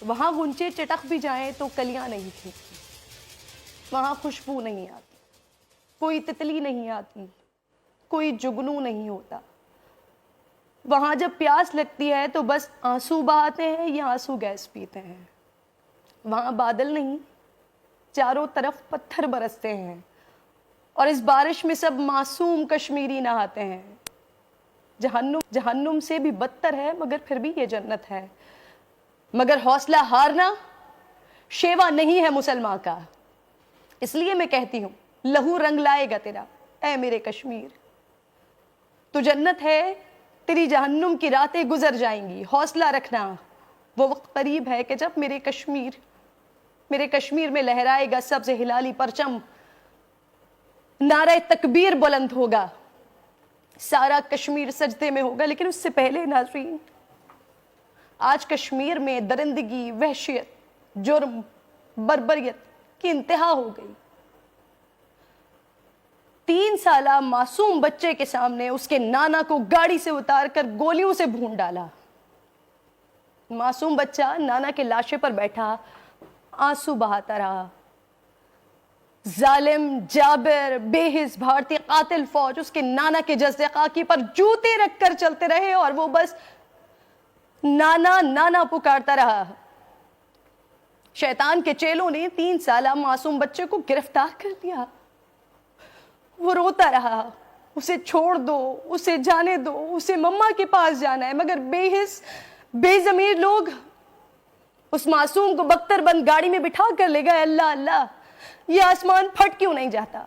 وہاں غنچے چٹک بھی جائیں تو کلیاں نہیں کھلتی، وہاں خوشبو نہیں آتی، کوئی تتلی نہیں آتی، کوئی جگنو نہیں ہوتا۔ وہاں جب پیاس لگتی ہے تو بس آنسو بہاتے ہیں یا آنسو گیس پیتے ہیں۔ وہاں بادل نہیں، چاروں طرف پتھر برستے ہیں، اور اس بارش میں سب معصوم کشمیری نہاتے ہیں۔ جہنم سے بھی بدتر ہے مگر پھر بھی یہ جنت ہے۔ مگر حوصلہ ہارنا شیوا نہیں ہے مسلمان کا، اس لیے میں کہتی ہوں لہو رنگ لائے گا تیرا اے میرے کشمیر۔ تو جنت ہے، تیری جہنم کی راتیں گزر جائیں گی، حوصلہ رکھنا، وہ وقت قریب ہے کہ جب میرے کشمیر میں لہرائے گا سبز ہلالی پرچم، نعرہ تکبیر بلند ہوگا، سارا کشمیر سجدے میں ہوگا۔ لیکن اس سے پہلے ناظرین، آج کشمیر میں درندگی، وحشیت، جرم، بربریت کی انتہا ہو گئی۔ 3 سالہ معصوم بچے کے سامنے اس کے نانا کو گاڑی سے اتار کر گولیوں سے بھون ڈالا۔ معصوم بچہ نانا کے لاشے پر بیٹھا آنسو بہاتا رہا۔ ظالم، جابر، بے حس بھارتی قاتل فوج اس کے نانا کے جزدِ خاکی پر جوتے رکھ کر چلتے رہے، اور وہ بس نانا نانا پکارتا رہا۔ شیطان کے چیلوں نے 3 سالہ معصوم بچے کو گرفتار کر لیا۔ وہ روتا رہا، اسے چھوڑ دو، اسے جانے دو، اسے مما کے پاس جانا ہے۔ مگر بے حس، بے ضمیر لوگ اس معصوم کو بختر بند گاڑی میں بٹھا کر لے گئے۔ اللہ اللہ، یہ آسمان پھٹ کیوں نہیں جاتا؟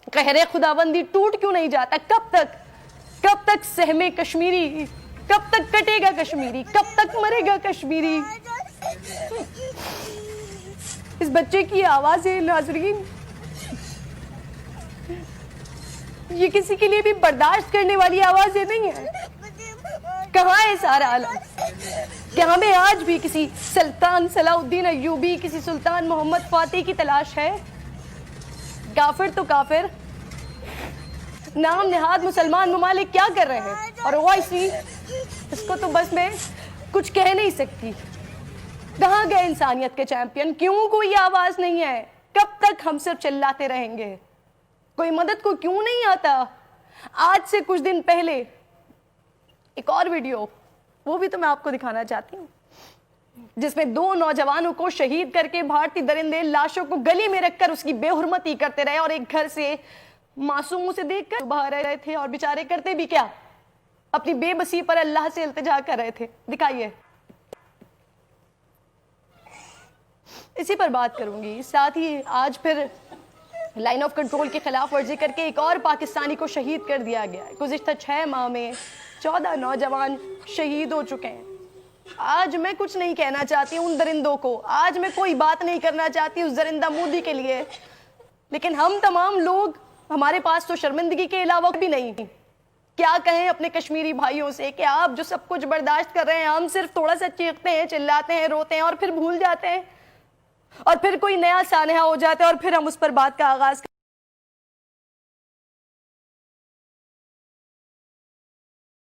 قہر خداوندی ٹوٹ کیوں نہیں جاتا؟ کب تک سہمے کشمیری؟ کب تک کٹے گا کشمیری؟ کب تک مرے گا کشمیری؟ اس بچے کی آوازیں ناظرین، یہ کسی کے لیے بھی برداشت کرنے والی آوازیں نہیں ہیں۔ کہاں ہے سارا عالم؟ کیا ہمیں آج بھی کسی سلطان صلاح الدین ایوبی، کسی سلطان محمد فاتح کی تلاش ہے؟ کافر تو کافر، نام نہاد مسلمان ممالک کیا کر رہے ہیں؟ اور اوائسی، اس کو تو بس میں کچھ کہہ نہیں سکتی۔ کہاں گئے انسانیت کے چیمپئن؟ کیوں کوئی آواز نہیں ہے؟ کب تک ہم صرف چلاتے رہیں گے؟ کوئی مدد کو کیوں نہیں آتا؟ آج سے کچھ دن پہلے ایک اور ویڈیو، وہ بھی تو میں آپ کو دکھانا چاہتی ہوں، جس میں 2 نوجوانوں کو شہید کر کے بھارتی درندے لاشوں کو گلی میں رکھ کر اس کی بے حرمتی کرتے رہے، اور ایک گھر سے معصوم اسے دیکھ کر باہر رہے تھے، اور بیچارے کرتے بھی کیا؟ اپنی بے بسی پر اللہ سے التجا کر رہے تھے۔ دکھائیے، اسی پر بات کروں گی۔ ساتھ ہی آج پھر لائن آف کنٹرول کی خلاف ورزی کر کے ایک اور پاکستانی کو شہید کر دیا گیا ہے۔ گزشتہ 6 ماہ میں 14 نوجوان شہید ہو چکے ہیں۔ آج میں کچھ نہیں کہنا چاہتی ان درندوں کو، آج میں کوئی بات نہیں کرنا چاہتی اس درندہ مودی کے لیے، لیکن ہم تمام لوگ، ہمارے پاس تو شرمندگی کے علاوہ بھی نہیں۔ کیا کہیں اپنے کشمیری بھائیوں سے کہ آپ جو سب کچھ برداشت کر رہے ہیں، ہم صرف تھوڑا سا چیختے ہیں، چلاتے ہیں، روتے ہیں، اور پھر بھول جاتے ہیں، اور پھر کوئی نیا سانحہ ہو جاتا ہے، اور پھر ہم اس پر بات کا آغاز